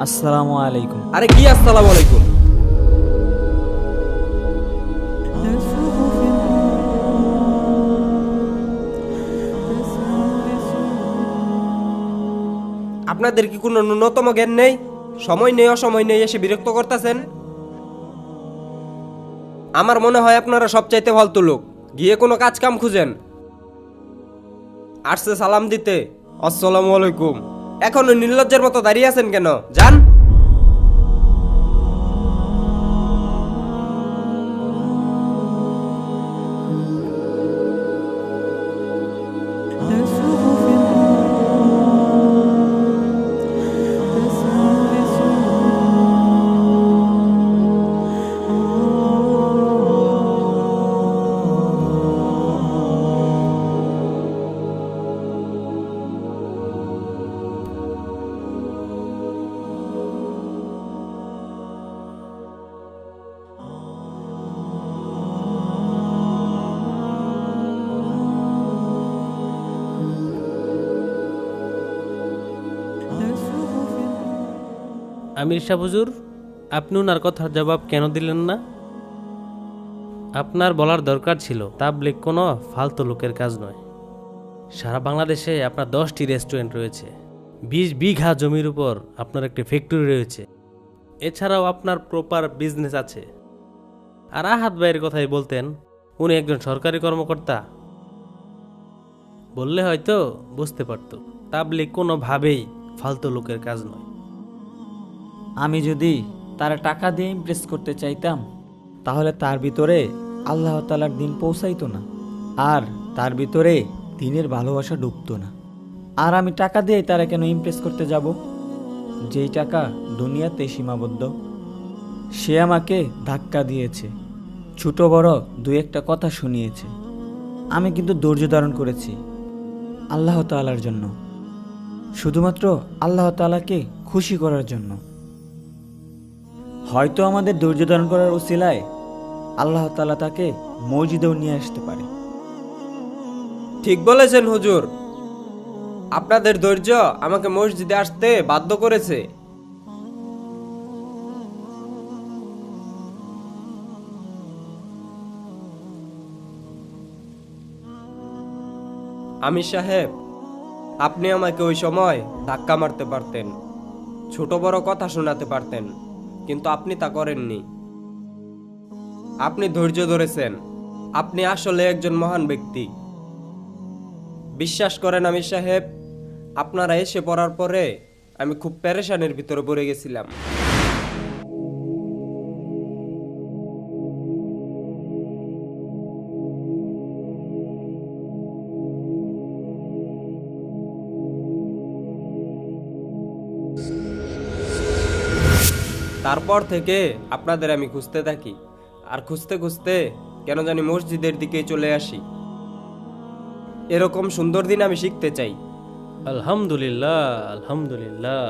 আসসালামু আলাইকুম। আরে কি আসসালামু আলাইকুম? আপনাদের কি কোনো ন্যূনতম জ্ঞান নেই? সময় নেই, অসময় নেই এসে বিরক্ত করতেছেন। আমার মনে হয় আপনারা সবচাইতে ফালতু লোক। গিয়ে কোনো কাজ কাম খুঁজেন। আসছে সালাম দিতে, আসসালামু আলাইকুম। এখনো নির্লজ্জের মতো দাঁড়িয়ে আছেন কেন? যান। আমির শাহ হুজুর, আপনি ওনার কথার জবাব কেন দিলেন না? আপনার বলার দরকার ছিল তাবলীগ কোনো ফালতু লোকের কাজ নয়। সারা বাংলাদেশে আপনার 10টি রেস্টুরেন্ট রয়েছে, 20 বিঘা জমির উপর আপনার একটি ফ্যাক্টরি রয়েছে, এছাড়াও আপনার প্রপার বিজনেস আছে। আর আহাদ ভাইয়ের কথাই বলতেন, উনি একজন সরকারি কর্মকর্তা। বললে হয়তো বুঝতে পারত তাবলীগ কোনোভাবেই ফালতু লোকের কাজ নয়। আমি যদি তার টাকা দিয়ে ইমপ্রেস করতে চাইতাম তাহলে তার ভিতরে আল্লাহ তাআলার দিন পৌঁছাইতো না, আর তার ভিতরে দিনের ভালোবাসা ঢুকতো না। আর আমি টাকা দিয়ে তারা কেন ইমপ্রেস করতে যাব, যেই টাকা দুনিয়াতে সীমাবদ্ধ। সে আমাকে ধাক্কা দিয়েছে, ছোট বড় দুই একটা কথা শুনিয়েছে, আমি কিন্তু ধৈর্য ধারণ করেছি আল্লাহ তাআলার জন্য, শুধুমাত্র আল্লাহ তাআলাকে খুশি করার জন্য। হয়তো আমাদের ধৈর্য ধারণ করার উসিলায় আল্লাহ তাআলা তাকে মসজিদেও নিয়ে আসতে পারে। ঠিক বলেছেন হুজুর। আপনাদের ধৈর্য আমাকে মসজিদে আসতে বাধ্য করেছে। আমির সাহেব, আপনি আমাকে ওই সময় ধাক্কা মারতে পারতেন, ছোট বড় কথা শোনাতে পারতেন, কিন্তু আপনি তা করেননি। আপনি ধৈর্য ধরেছেন। আপনি আসলে একজন মহান ব্যক্তি। বিশ্বাস করেন আমির সাহেব, আপনারা এসে পড়ার পরে আমি খুব পেরেশানির ভিতরে পড়ে গেছিলাম। তারপর থেকে আপনাদের আমি খুঁজতে থাকি, আর খুঁজতে খুঁজতে কেন জানি মসজিদের দিকে চলে আসি। এরকম সুন্দর দিন আমি শিখতে চাই। আলহামদুলিল্লাহ, আলহামদুলিল্লাহ।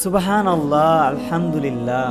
সুবহানাল্লাহ, আলহামদুলিল্লাহ।